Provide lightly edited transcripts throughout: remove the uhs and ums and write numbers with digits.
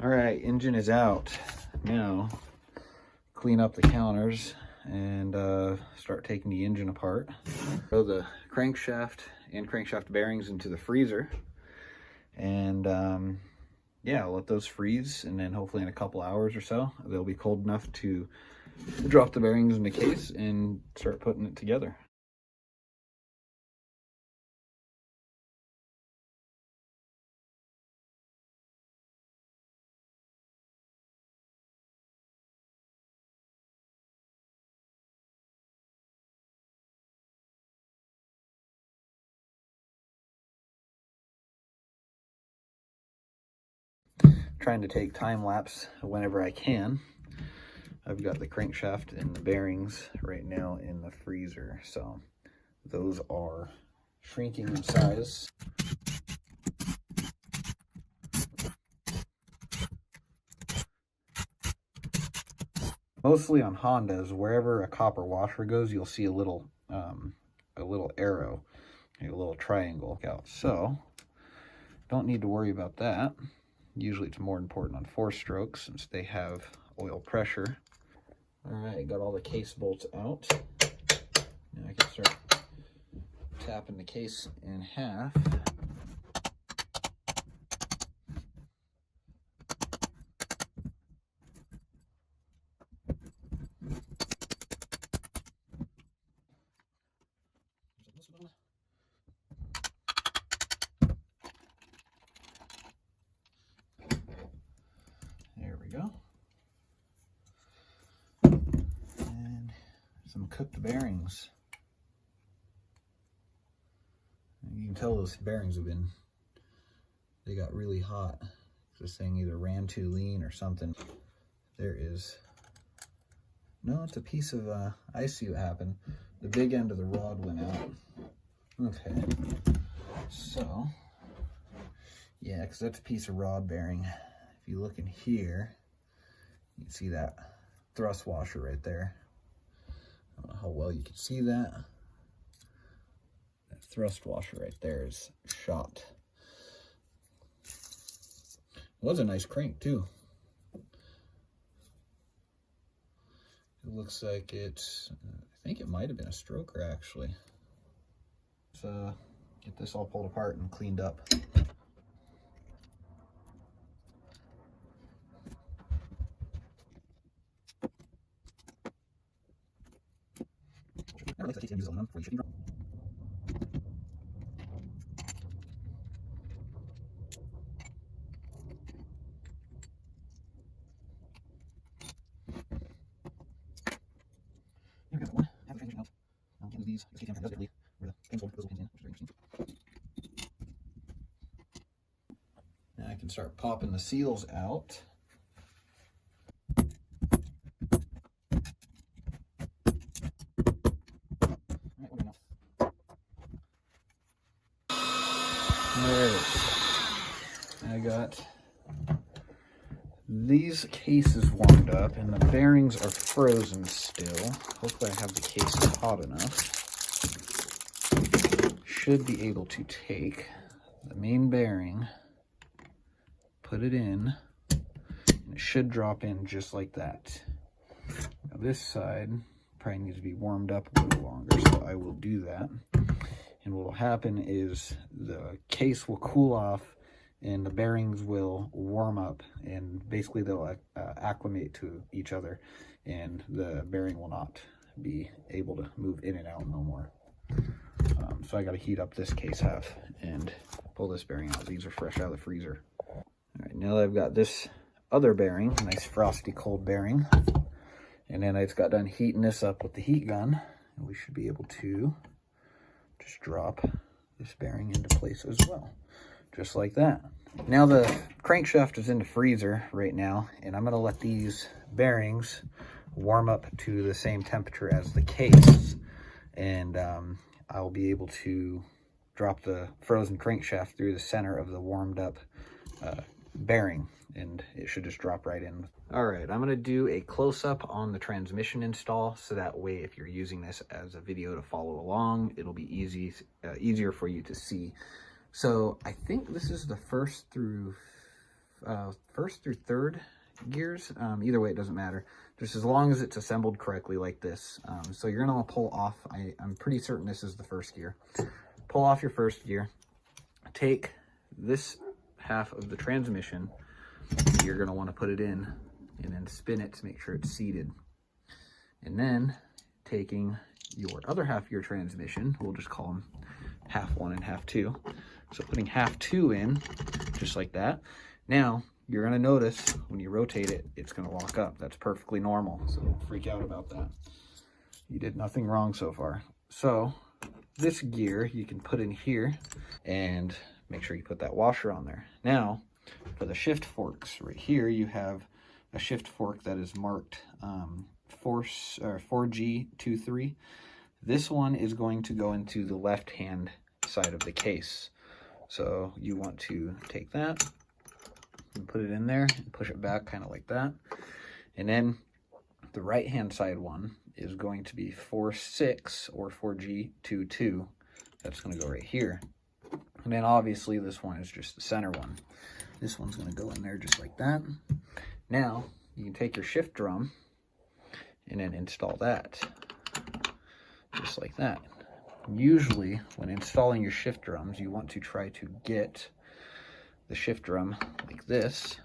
All right, engine is out. Now, clean up the counters and start taking the engine apart. Throw the crankshaft and crankshaft bearings into the freezer. And yeah, I'll let those freeze, and then hopefully in a couple hours or so, they'll be cold enough to drop the bearings in the case and start putting it together. Trying to take time lapse whenever I can. I've got the crankshaft and the bearings right now in the freezer, so those are shrinking in size. Mostly on Hondas, wherever a copper washer goes, you'll see a little arrow, a little triangle out. So don't need to worry about that. Usually it's more important on 4-strokes since they have oil pressure. All right, got all the case bolts out. Now I can start tapping the case in half. There we go. And some cooked bearings. You can tell those bearings they got really hot. This thing either ran too lean or something. There is, no, it's a piece of, I see what happened. The big end of the rod went out. Okay, so, yeah, because that's a piece of rod bearing. If you look in here, you can see that thrust washer right there. I don't know how well you can see that. That thrust washer right there is shot. It was a nice crank too. It looks like it's, I think it might have been a stroker actually. Let's get this all pulled apart and cleaned up. Never liked the KTM use aluminum where you should be. Here we go, one. Have the transmission out. I'll get into these. This KTM does it, I believe, where the pins hold goes pins in, which is very interesting. Now I can start popping the seals out. Alright, I got these cases warmed up and the bearings are frozen still. Hopefully I have the cases hot enough. Should be able to take the main bearing, put it in, and it should drop in just like that. Now this side probably needs to be warmed up a little longer, so I will do that. And what will happen is the case will cool off and the bearings will warm up, and basically they'll acclimate to each other, and the bearing will not be able to move in and out no more. So I got to heat up this case half and pull this bearing out. These are fresh out of the freezer. All right, now that I've got this other bearing, nice frosty cold bearing, and then I just got done heating this up with the heat gun, and we should be able to just drop this bearing into place as well, just like that. Now the crankshaft is in the freezer right now, and I'm going to let these bearings warm up to the same temperature as the case, and I'll be able to drop the frozen crankshaft through the center of the warmed up bearing, and it should just drop right in. All right, I'm going to do a close-up on the transmission install, so that way if you're using this as a video to follow along, it'll be easier for you to see. So I think this is the 1st through first through third gears. Either way, it doesn't matter. Just as long as it's assembled correctly like this. So you're gonna pull off, I'm pretty certain this is the first gear. Pull off your first gear. Take this half of the transmission, you're gonna wanna put it in and then spin it to make sure it's seated. And then taking your other half of your transmission, we'll just call them half one and half two. So putting half two in, just like that. Now, you're gonna notice when you rotate it, it's gonna lock up. That's perfectly normal, so don't freak out about that. You did nothing wrong so far. So this gear you can put in here and make sure you put that washer on there. Now, for the shift forks, right here you have a shift fork that is marked 4G23. This one is going to go into the left-hand side of the case. So you want to take that and put it in there and push it back kind of like that. And then the right-hand side one is going to be 4.6 or 4G22. That's going to go right here. And then obviously this one is just the center one. This one's going to go in there just like that. Now you can take your shift drum and then install that just like that. Usually when installing your shift drums, you want to try to get the shift drum like this,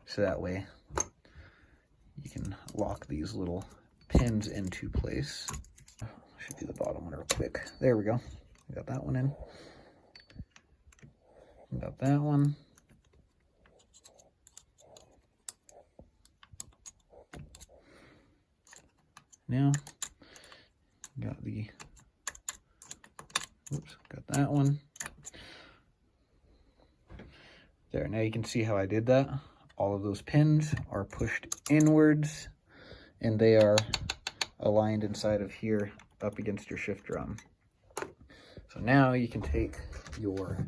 so that way you can lock these little pins into place. I should do the bottom one real quick. There we go. Got that one in. Got that one. Now, got the, oops, got that one. There, now you can see how I did that. All of those pins are pushed inwards and they are aligned inside of here up against your shift drum. So now you can take your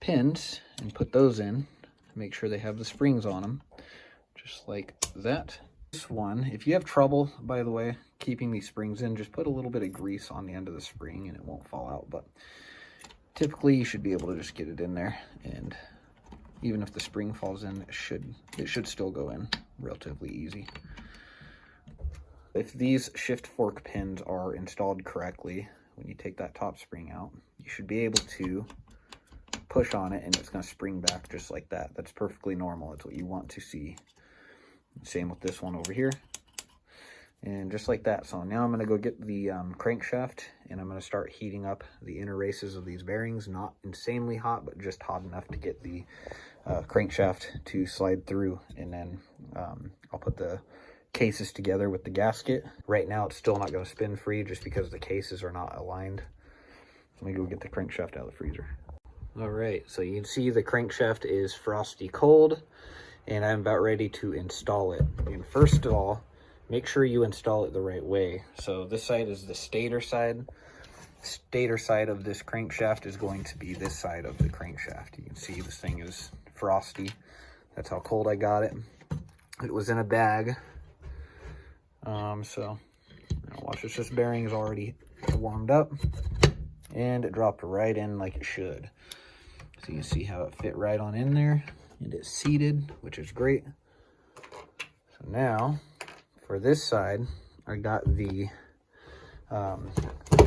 pins and put those in. Make sure they have the springs on them, just like that. This one, if you have trouble, by the way, keeping these springs in, just put a little bit of grease on the end of the spring and it won't fall out. But typically you should be able to just get it in there, and even if the spring falls in, it should still go in relatively easy. If these shift fork pins are installed correctly, when you take that top spring out, you should be able to push on it and it's going to spring back just like that. That's perfectly normal. It's what you want to see. Same with this one over here. And just like that. So now I'm going to go get the crankshaft and I'm going to start heating up the inner races of these bearings. Not insanely hot, but just hot enough to get the crankshaft to slide through. And then I'll put the cases together with the gasket. Right now it's still not going to spin free just because the cases are not aligned. So let me go get the crankshaft out of the freezer. All right, so you can see the crankshaft is frosty cold and I'm about ready to install it. And first of all, make sure you install it the right way. So this side is the stator side. Stator side of this crankshaft is going to be this side of the crankshaft. You can see this thing is frosty. That's how cold I got it. It was in a bag. So watch this. This bearing is already warmed up and it dropped right in like it should. So you can see how it fit right on in there and it's seated, which is great. So now for this side, I got the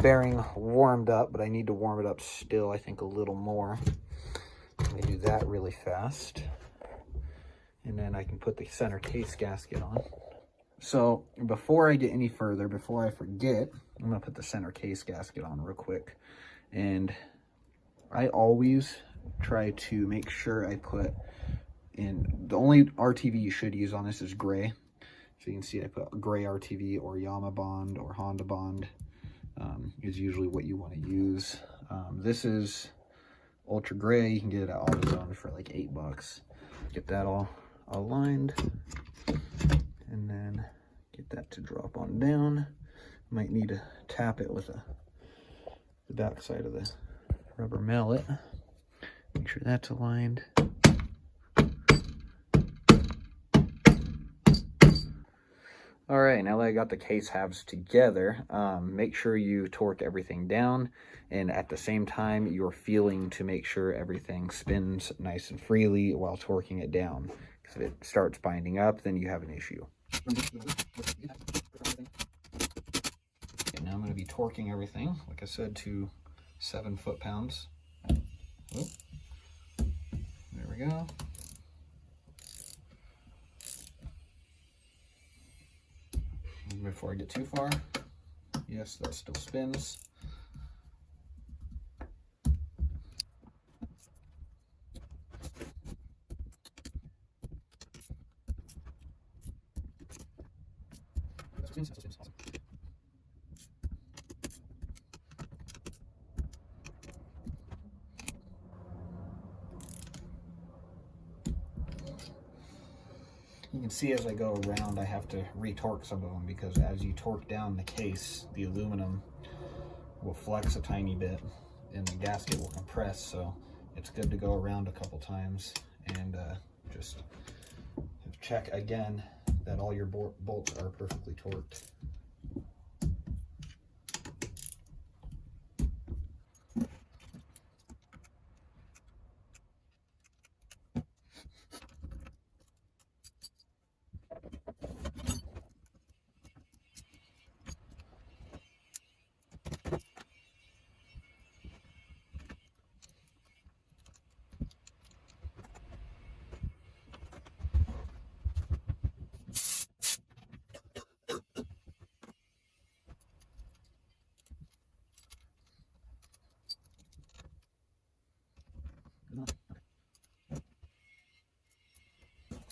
bearing warmed up, but I need to warm it up still, I think a little more. Let me do that really fast. And then I can put the center case gasket on. So before I get any further, before I forget, I'm gonna put the center case gasket on real quick. And I always try to make sure I put in, the only RTV you should use on this is gray. So you can see I put gray RTV or Yama Bond or Honda Bond is usually what you want to use. This is ultra gray. You can get it at AutoZone for like $8. Get that all aligned and then get that to drop on down. Might need to tap it with the back side of the rubber mallet. Make sure that's aligned. All right, now that I got the case halves together, make sure you torque everything down, and at the same time you're feeling to make sure everything spins nice and freely while torquing it down. Because if it starts binding up, then you have an issue. Okay, now I'm going to be torquing everything, like I said, to 7 foot-pounds. Oh, there we go. Before I get too far, yes, that still spins. Awesome. You can see as I go around, I have to retorque some of them, because as you torque down the case, the aluminum will flex a tiny bit and the gasket will compress. So it's good to go around a couple times and just check again that all your bolts are perfectly torqued.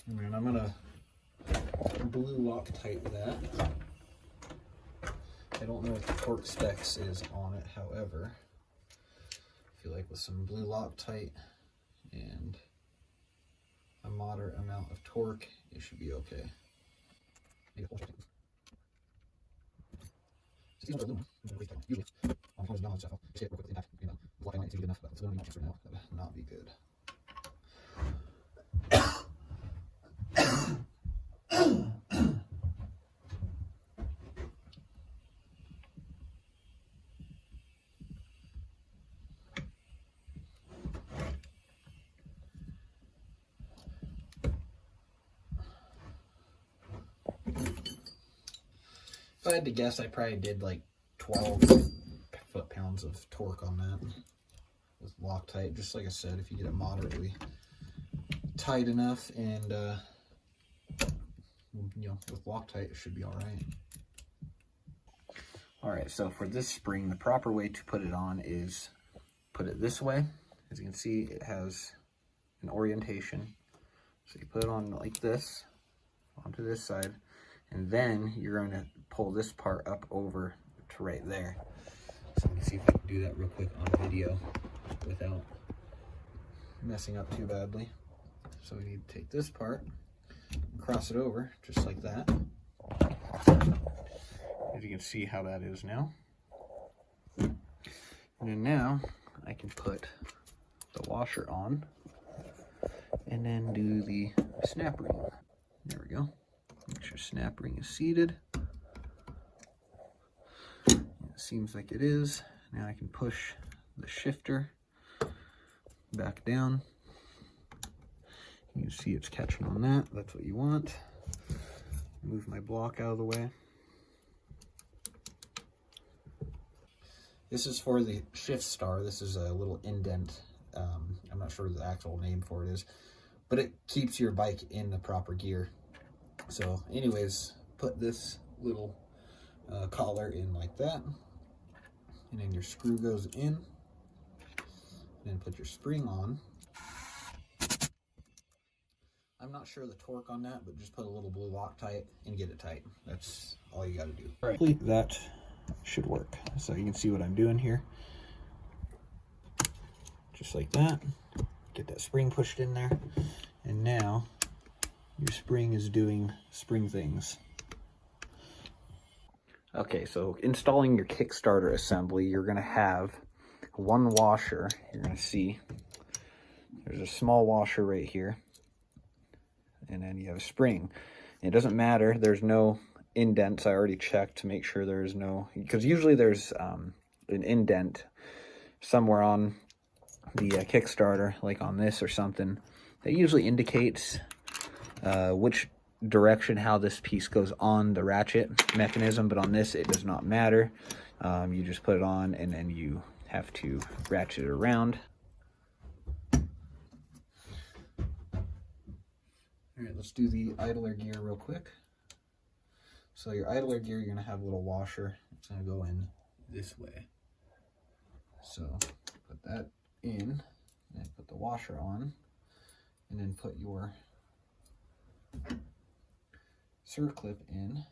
And I'm gonna blue Loctite that. I don't know what the torque specs is on it, however, I feel like with some blue Loctite and a moderate amount of torque, it should be okay. Not be good. If I had to guess, I probably did like 12 foot-pounds of torque on that with Loctite. Just like I said, if you get it moderately tight enough and you know, with Loctite, it should be all right. All right, so for this spring, the proper way to put it on is put it this way. As you can see, it has an orientation. So you put it on like this, onto this side, and then you're going to pull this part up over to right there. So let me see if I can do that real quick on video without messing up too badly. So we need to take this part, cross it over just like that. As you can see how that is now. And then now I can put the washer on and then do the snap ring. There we go. Make sure snap ring is seated. It seems like it is. Now I can push the shifter back down. You can see it's catching on that. That's what you want. Move my block out of the way. This is for the shift star. This is a little indent. I'm not sure the actual name for it is, but it keeps your bike in the proper gear. So anyways, put this little collar in like that, and then your screw goes in, and then put your spring on. I'm not sure the torque on that, but just put a little blue Loctite and get it tight. That's all you got to do. All right, that should work. So you can see what I'm doing here. Just like that. Get that spring pushed in there, and now your spring is doing spring things. Okay, so installing your Kickstarter assembly, you're going to have one washer. You're going to see there's a small washer right here, and then you have a spring. It doesn't matter, there's no indents. I already checked to make sure there's no, because usually there's an indent somewhere on the Kickstarter, like on this or something, that usually indicates which direction how this piece goes on the ratchet mechanism, but on this it does not matter. You just put it on and then you have to ratchet it around. All right, let's do the idler gear real quick. So your idler gear, you're gonna have a little washer. It's gonna go in this way. So put that in, and put the washer on, and then put your circlip in.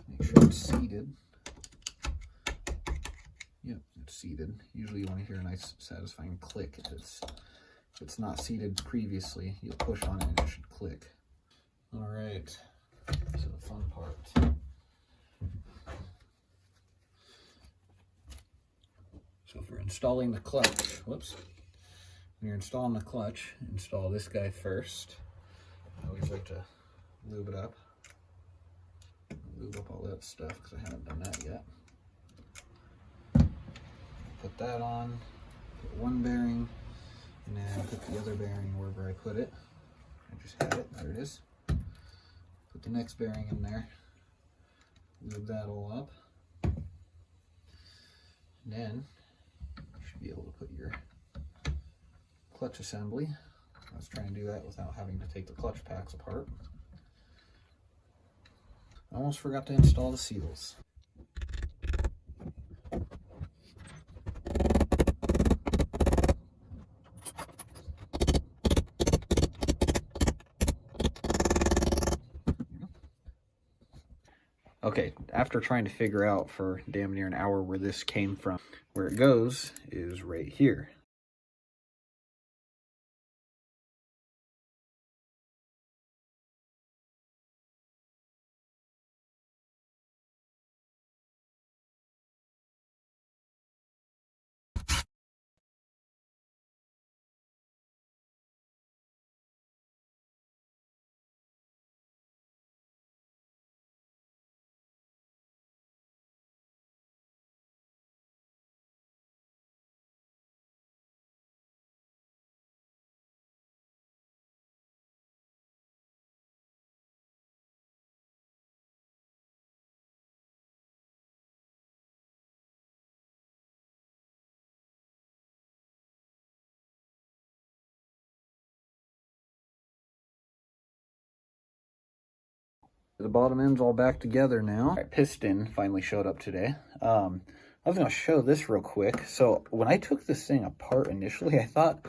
Make sure it's seated. Yep, it's seated. Usually you want to hear a nice satisfying click. If it's not seated previously, you'll push on it and it should click. All right, so the fun part. So if we're installing the clutch, whoops. When you're installing the clutch, install this guy first. I always like to lube it up. Lube up all that stuff because I haven't done that yet. Put that on, put one bearing, and then put the other bearing wherever I put it. I just had it, there it is. Put the next bearing in there, lube that all up. And then you should be able to put your clutch assembly. I was trying to do that without having to take the clutch packs apart. I almost forgot to install the seals. Okay, after trying to figure out for damn near an hour where this came from, where it goes is right here. The bottom end's all back together now. All right, piston finally showed up today. I was gonna show this real quick. So when I took this thing apart initially, I thought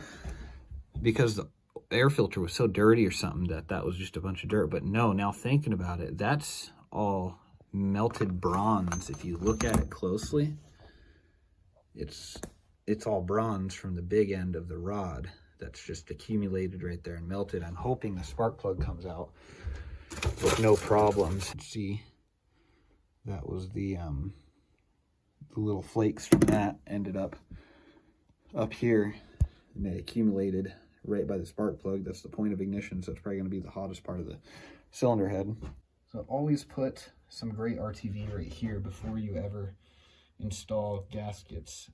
because the air filter was so dirty or something that was just a bunch of dirt, but no, now thinking about it, that's all melted bronze. If you look at it closely, it's all bronze from the big end of the rod that's just accumulated right there and melted. I'm hoping the spark plug comes out with no problems. See, that was the little flakes from that ended up here, and they accumulated right by the spark plug. That's the point of ignition, so it's probably going to be the hottest part of the cylinder head. So always put some great RTV right here before you ever install gaskets.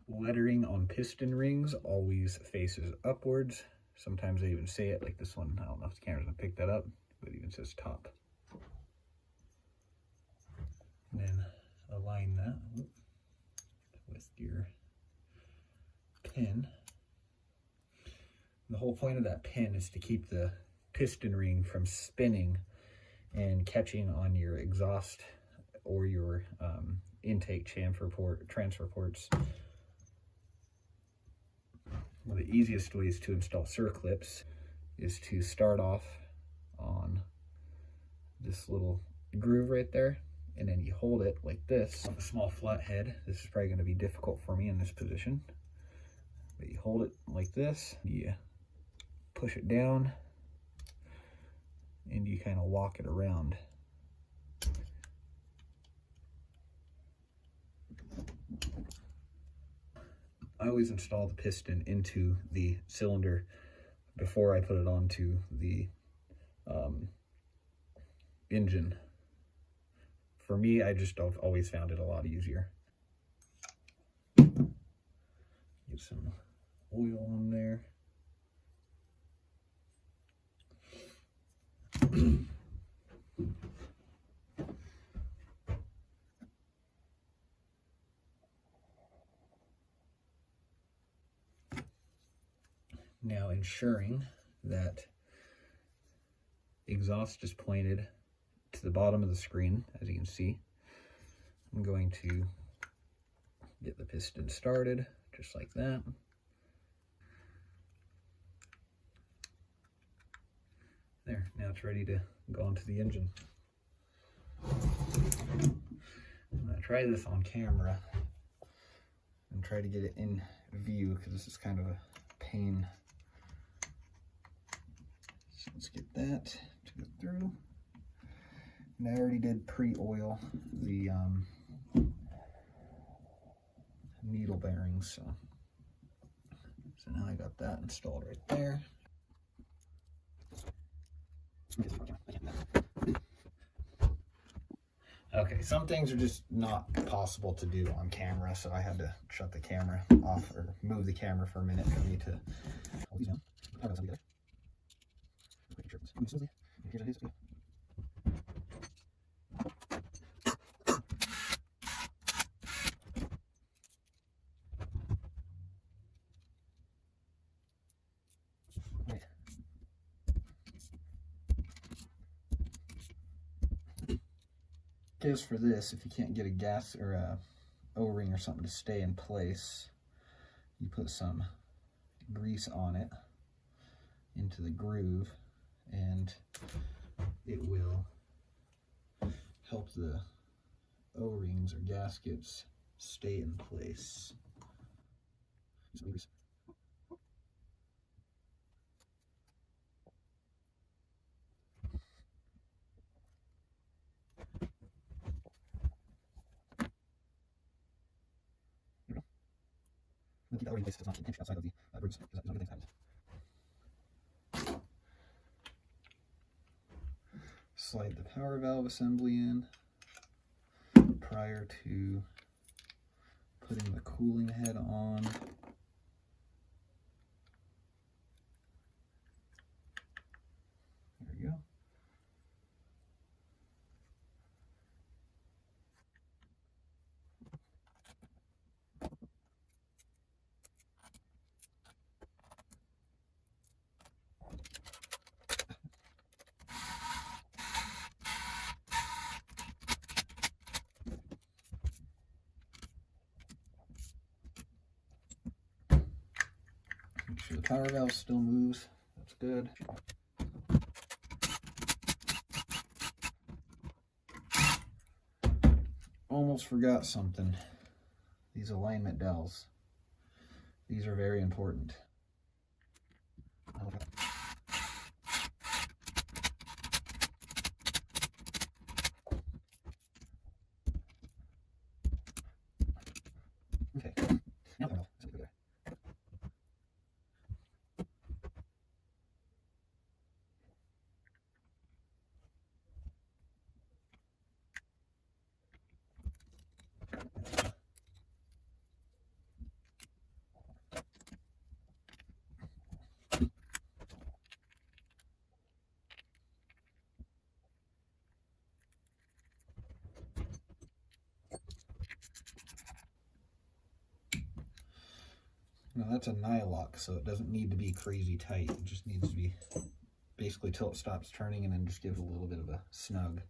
Lettering on piston rings always faces upwards. Sometimes they even say it, like this one. I don't know if the camera's gonna pick that up, but it even says top. And then align that with your pin. The whole point of that pin is to keep the piston ring from spinning and catching on your exhaust or your intake transfer ports. One of the easiest ways to install circlips is to start off on this little groove right there, and then you hold it like this. On a small flat head, this is probably going to be difficult for me in this position, but you hold it like this, you push it down, and you kind of walk it around. I always install the piston into the cylinder before I put it onto the engine. For me, I've always found it a lot easier. Get some oil on there. Now ensuring that exhaust is pointed to the bottom of the screen, as you can see, I'm going to get the piston started just like that. There, now it's ready to go onto the engine. I'm going to try this on camera and try to get it in view because this is kind of a pain. So let's get that to go through. And I already did pre-oil the needle bearings, so now I got that installed right there. Okay, some things are just not possible to do on camera, so I had to shut the camera off or move the camera for a minute for me to hold these down. Just for this, if you can't get a gas or a O-ring or something to stay in place, you put some grease on it into the groove, and it will help the O-rings or gaskets stay in place. Keep the O-ring in place so it's not pinch outside of the grooves, because that's not good things happen. Slide the power valve assembly in prior to putting the cooling head on. There we go. Make sure the power valve still moves. That's good. Almost forgot something. These alignment dowels. These are very important. Okay. Now there. Now that's a nylock, so it doesn't need to be crazy tight. It just needs to be basically till it stops turning, and then just give it a little bit of a snug.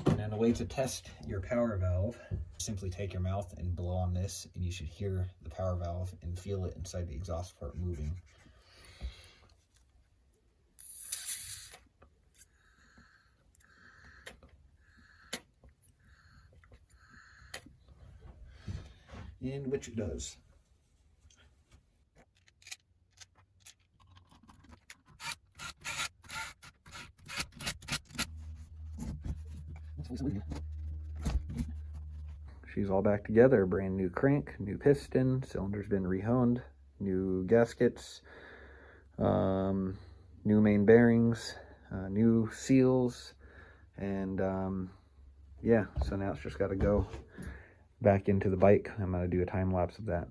And then the way to test your power valve, simply take your mouth and blow on this, and you should hear the power valve and feel it inside the exhaust port moving. in which it does. She's all back together. Brand new crank, new piston, cylinder's been rehoned, new gaskets, new main bearings, new seals, and yeah, so now it's just got to go back into the bike. I'm going to do a time lapse of that.